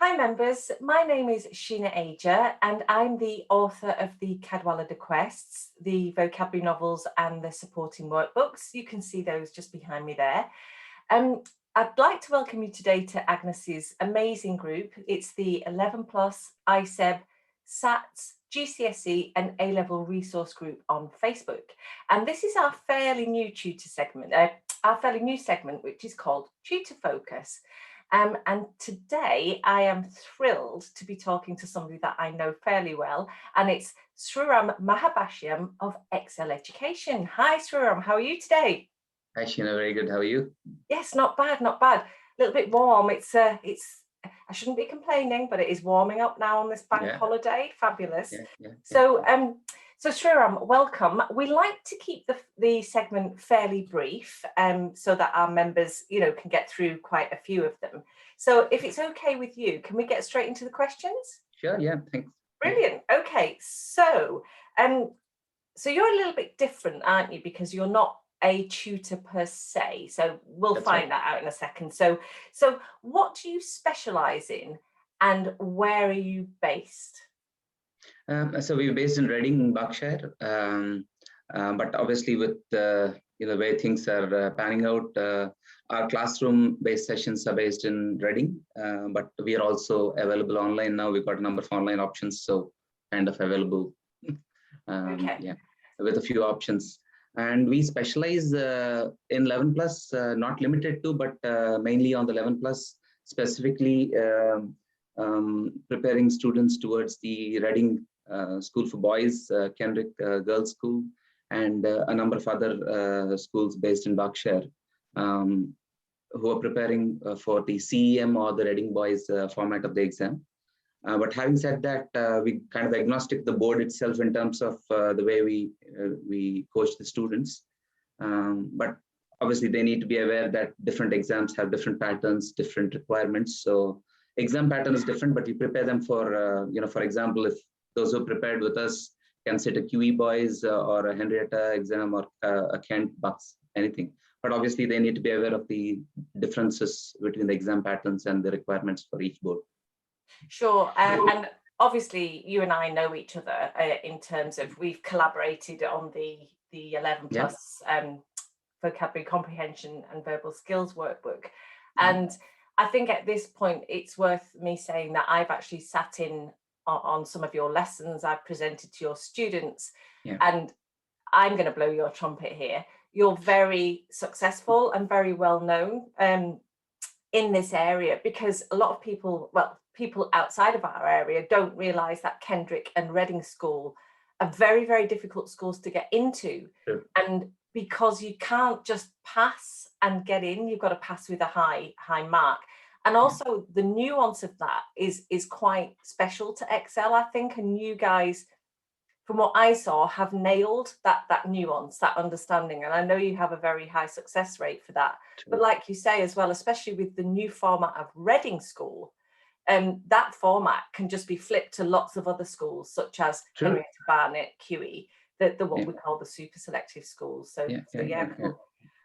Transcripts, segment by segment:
Hi members, my name is S.L.Ager and I'm the author of the Cadwallader Quests, the vocabulary novels and the supporting workbooks. You can see those just behind me there. I'd like to welcome you today to Agnes's amazing group. It's the 11 plus ISEB, SATs, GCSE and A-level resource group on Facebook. And this is our fairly new tutor segment, which is called Tutor Focus. And today I am thrilled to be talking to somebody that I know fairly well, and it's Sriram Mahabashyam of Excel Education. Hi Sriram, how are you today? Hi Sheena, very good. How are you? Yes, not bad, not bad. A little bit warm. I shouldn't be complaining, but it is warming up now on this bank holiday. Fabulous. So Sriram, welcome. We like to keep the segment fairly brief, so that our members, can get through quite a few of them. So if it's okay with you, can we get straight into the questions? Sure, yeah, thanks. Brilliant. Okay, so you're a little bit different, aren't you? Because you're not a tutor per se. So we'll find that out in a second. So what do you specialise in and where are you based? So we're based in Reading, Berkshire, but obviously with the way things are panning out, our classroom-based sessions are based in Reading, but we are also available online now. We've got a number of online options, so kind of available, with a few options. And we specialize in 11 plus, not limited to, but mainly on the 11 plus, specifically preparing students towards the Reading School for Boys, Kenrick Girls School, and a number of other schools based in Berkshire, who are preparing for the CEM or the Reading Boys format of the exam. But having said that, we kind of agnostic the board itself in terms of the way we coach the students. But obviously they need to be aware that different exams have different patterns, different requirements. So exam pattern is different, but we prepare them for, for example, if those who are prepared with us can sit a QE Boys or a Henrietta exam or a Kent Bucks, anything. But obviously they need to be aware of the differences between the exam patterns and the requirements for each board. Sure, and obviously you and I know each other in terms of we've collaborated on the 11 plus vocabulary comprehension and verbal skills workbook. And I think at this point it's worth me saying that I've actually sat in on some of your lessons I've presented to your students, and I'm going to blow your trumpet here. You're very successful and very well known in this area, because a lot of people outside of our area don't realise that Kendrick and Reading School are very, very difficult schools to get into. And because you can't just pass and get in, you've got to pass with a high mark. And also the nuance of that is quite special to Excel, I think. And you guys, from what I saw, have nailed that nuance, that understanding. And I know you have a very high success rate for that. But like you say as well, especially with the new format of Reading School, that format can just be flipped to lots of other schools, such as Henrietta Barnet, QE, the what we call the super selective schools. So cool.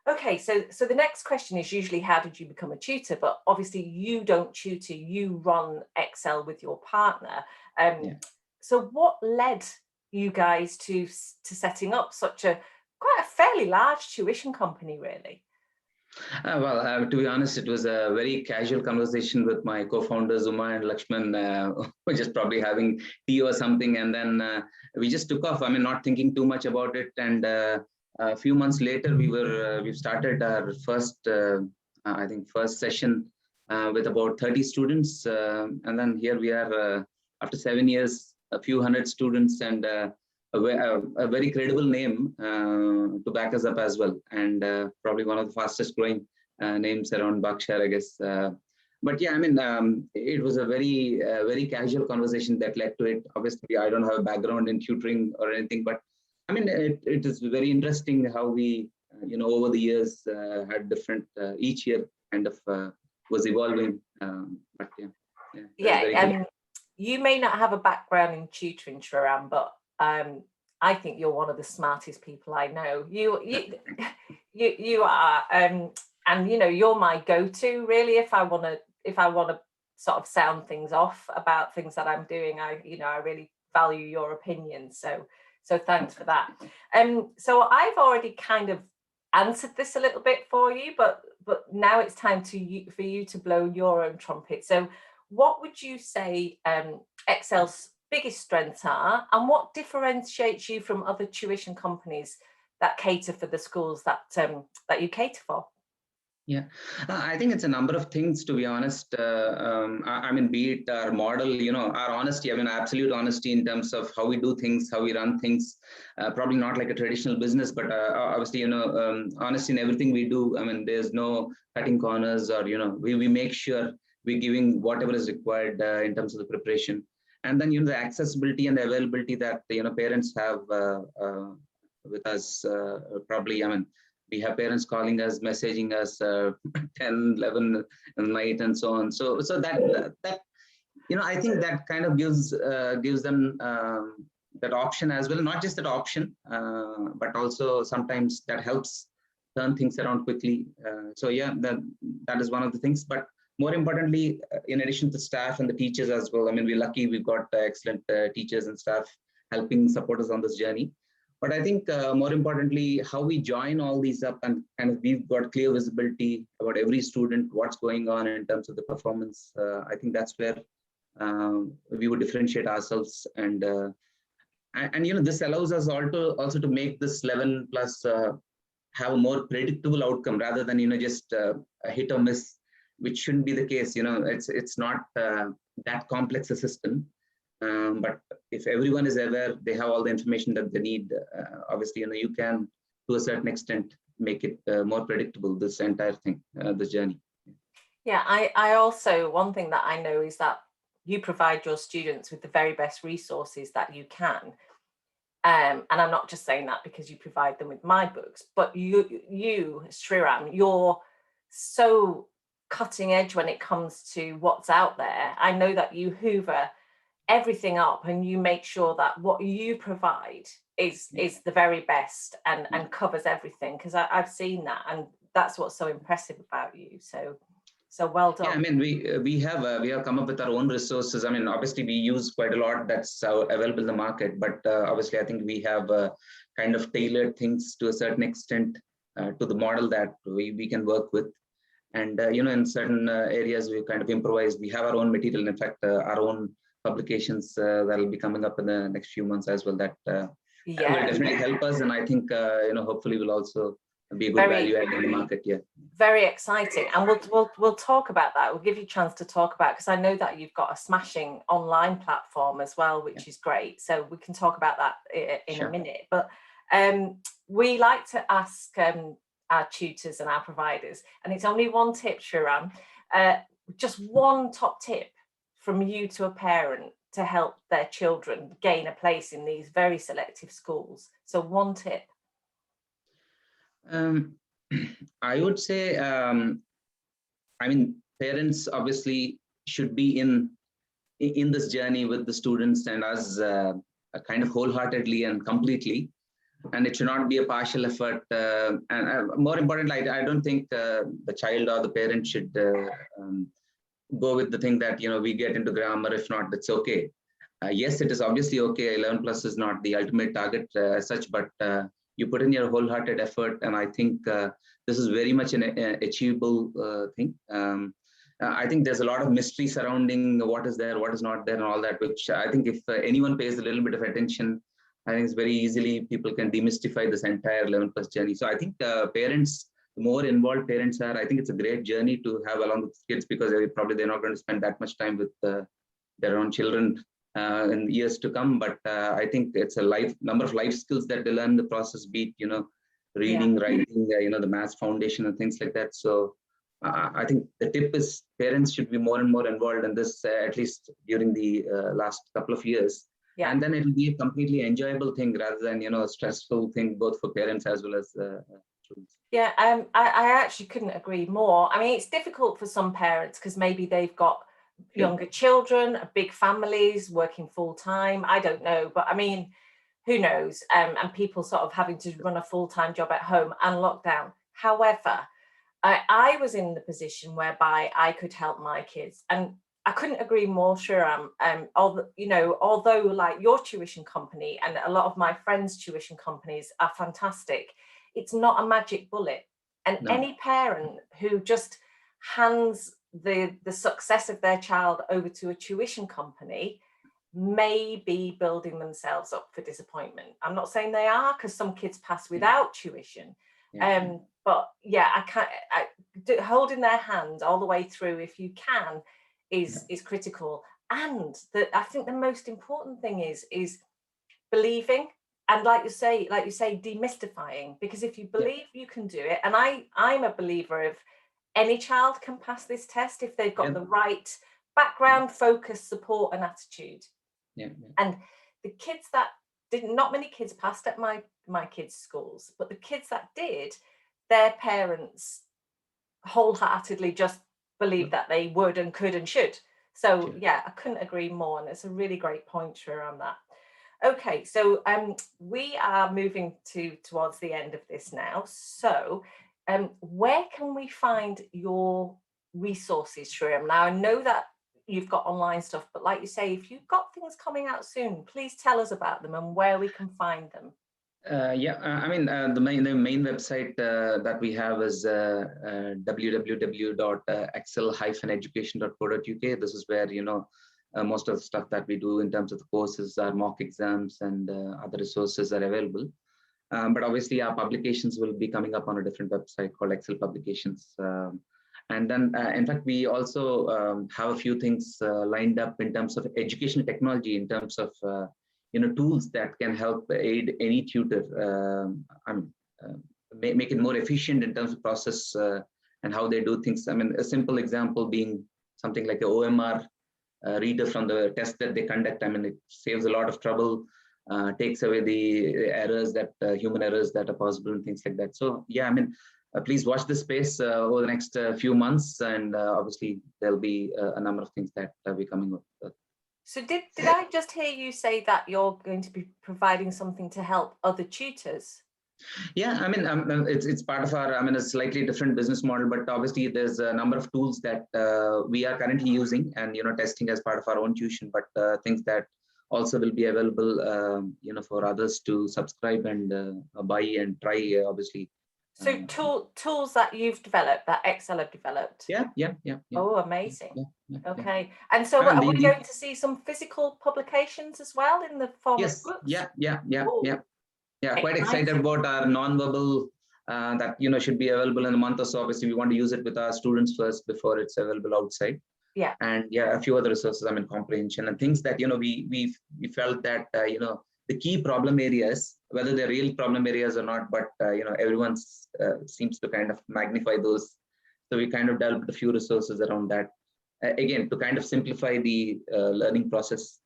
Okay, so the next question is usually how did you become a tutor? But obviously you don't tutor, you run Excel with your partner. So what led you guys to setting up such quite a fairly large tuition company, really? Well, to be honest, it was a very casual conversation with my co-founders, Uma and Lakshman, just probably having tea or something. And then we just took off, not thinking too much about it. And a few months later, we've started our first session with about 30 students. And then here we are after 7 years, a few hundred students, and a very credible name to back us up as well, and probably one of the fastest growing names around Berkshire, I guess. But yeah, it was a very casual conversation that led to it. Obviously, I don't have a background in tutoring or anything, but it is very interesting how we, over the years had different, each year kind of was evolving. But you may not have a background in tutoring, Sriram, but I think you're one of the smartest people I know. You are, and you're my go-to really if I want to sort of sound things off about things that I'm doing. I really value your opinion. So thanks for that. So I've already kind of answered this a little bit for you, but now it's time for you to blow your own trumpet. So what would you say Excel's biggest strengths are, and what differentiates you from other tuition companies that cater for the schools that you cater for? Yeah, I think it's a number of things, to be honest. I mean, be it our model, our honesty, I mean, absolute honesty in terms of how we do things, how we run things, probably not like a traditional business, but obviously, honesty in everything we do. I mean, there's no cutting corners, or, we make sure we're giving whatever is required in terms of the preparation. And then, the accessibility and the availability that, parents have with us, probably, I mean, we have parents calling us, messaging us 10, 11 at night and so on. So that I think that kind of gives them that option as well. Not just that option, but also sometimes that helps turn things around quickly. So yeah, that is one of the things. But more importantly, in addition to staff and the teachers as well, I mean, we're lucky we've got excellent teachers and staff helping support us on this journey. But I think more importantly, how we join all these up, and kind of we've got clear visibility about every student, what's going on in terms of the performance. I think that's where we would differentiate ourselves, and this allows us also to make this 11 plus have a more predictable outcome rather than just a hit or miss, which shouldn't be the case. It's not that complex a system. But if everyone is aware, they have all the information that they need, obviously, you can, to a certain extent, make it more predictable, this entire thing, this journey. Yeah, I also, one thing that I know is that you provide your students with the very best resources that you can. And I'm not just saying that because you provide them with my books, but you, Sriram, you're so cutting edge when it comes to what's out there. I know that you hoover everything up and you make sure that what you provide is the very best and covers everything, because I've seen that, and that's what's so impressive about you. So well done. Yeah, I mean, we have come up with our own resources. I mean, obviously we use quite a lot that's available in the market, but obviously I think we have kind of tailored things to a certain extent to the model that we can work with. And in certain areas we kind of improvised. We have our own material, in fact our own publications that will be coming up in the next few months as well, that will definitely help us, and I think hopefully will also be a good value add in the market. Yeah, very exciting. And we'll talk about that. We'll give you a chance to talk about, because I know that you've got a smashing online platform as well, which is great, so we can talk about that in a minute. But we like to ask our tutors and our providers, and it's only one tip, Sriram, just one top tip from you to a parent to help their children gain a place in these very selective schools. So one tip. I would say, I mean, parents obviously should be in this journey with the students and us kind of wholeheartedly and completely. And it should not be a partial effort. And more importantly, I don't think the child or the parent should go with the thing that, we get into grammar. If not, it's okay. Yes, it is obviously okay. 11 plus is not the ultimate target as such, but you put in your wholehearted effort. And I think this is very much an achievable thing. I think there's a lot of mystery surrounding what is there, what is not there, and all that, which I think if anyone pays a little bit of attention, I think it's very easily people can demystify this entire 11 plus journey. So I think parents, the more involved parents are, I think it's a great journey to have along with kids, because they're not going to spend that much time with their own children in years to come. But I think it's a number of life skills that they learn in the process, be it, reading, writing, the maths foundation and things like that. So I think the tip is parents should be more and more involved in this, at least during the last couple of years. Yeah. And then it will be a completely enjoyable thing rather than, a stressful thing, both for parents as well as students. Yeah, I actually couldn't agree more. I mean, it's difficult for some parents because maybe they've got younger children, big families, working full time. I don't know, but I mean, who knows? And people sort of having to run a full-time job at home and lockdown. However, I was in the position whereby I could help my kids. And I couldn't agree more, Shriram. Although like your tuition company and a lot of my friends' tuition companies are fantastic, it's not a magic bullet. And any parent who just hands the success of their child over to a tuition company may be building themselves up for disappointment. I'm not saying they are, because some kids pass without tuition. But yeah, holding their hand all the way through, if you can, is critical. And I think the most important thing is believing, and like you say, demystifying, because if you believe you can do it, and I'm a believer of any child can pass this test if they've got the right background, focus, support, and attitude. And the kids that didn't, not many kids passed at my kids' schools, but the kids that did, their parents wholeheartedly just believed that they would and could and should. So yeah, I couldn't agree more, and it's a really great point, Shriram, on that. Okay, so we are moving towards the end of this now. So where can we find your resources, Shriram? Now, I know that you've got online stuff, but like you say, if you've got things coming out soon, please tell us about them and where we can find them. The main website that we have is www.excel-education.co.uk. This is where most of the stuff that we do in terms of the courses, our mock exams, and other resources are available. But obviously, our publications will be coming up on a different website called Excel Publications. And then, in fact, we also have a few things lined up in terms of educational technology, in terms of tools that can help aid any tutor, make it more efficient in terms of process and how they do things. I mean, a simple example being something like the OMR reader from the test that they conduct. I mean, it saves a lot of trouble, takes away the errors, human errors that are possible and things like that. So yeah, I mean, please watch this space over the next few months, and obviously there'll be a number of things that we're coming up with. So did I just hear you say that you're going to be providing something to help other tutors? Yeah, I mean, it's part of our, a slightly different business model, but obviously there's a number of tools that we are currently using and, testing as part of our own tuition, but things that also will be available, for others to subscribe and buy and try, obviously. So tools that you've developed, that Excel have developed? Yeah. Oh, amazing. Yeah. Okay. And so are we going to see some physical publications as well in the form of books? Yeah. Quite excited about our non-verbal that, should be available in a month or so. Obviously, we want to use it with our students first before it's available outside. Yeah. And yeah, a few other resources, comprehension and things that, we felt that, the key problem areas, whether they're real problem areas or not, but, everyone seems to kind of magnify those. So we kind of developed a few resources around that. Again, to kind of simplify the learning process.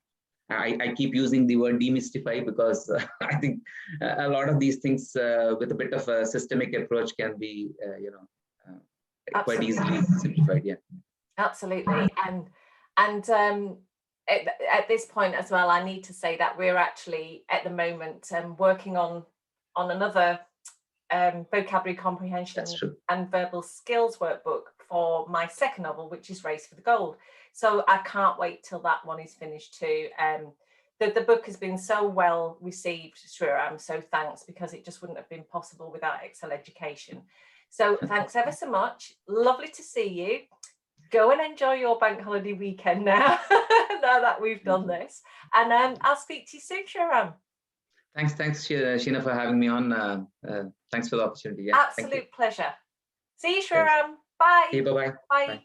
I keep using the word demystify because I think a lot of these things with a bit of a systemic approach can be, quite easily simplified. Yeah. Absolutely. And at this point as well, I need to say that we're actually at the moment working on another vocabulary comprehension and verbal skills workbook for my second novel, which is Race for the Gold. So I can't wait till that one is finished too. The book has been so well received, Shriram, so thanks, because it just wouldn't have been possible without Excel Education. So thanks ever so much. Lovely to see you. Go and enjoy your bank holiday weekend now, now that we've done this. And I'll speak to you soon, Shriram. Thanks, Sheena, for having me on. Thanks for the opportunity. Yeah, absolute pleasure. See you, Shriram. Bye. Hey, bye-bye. Bye.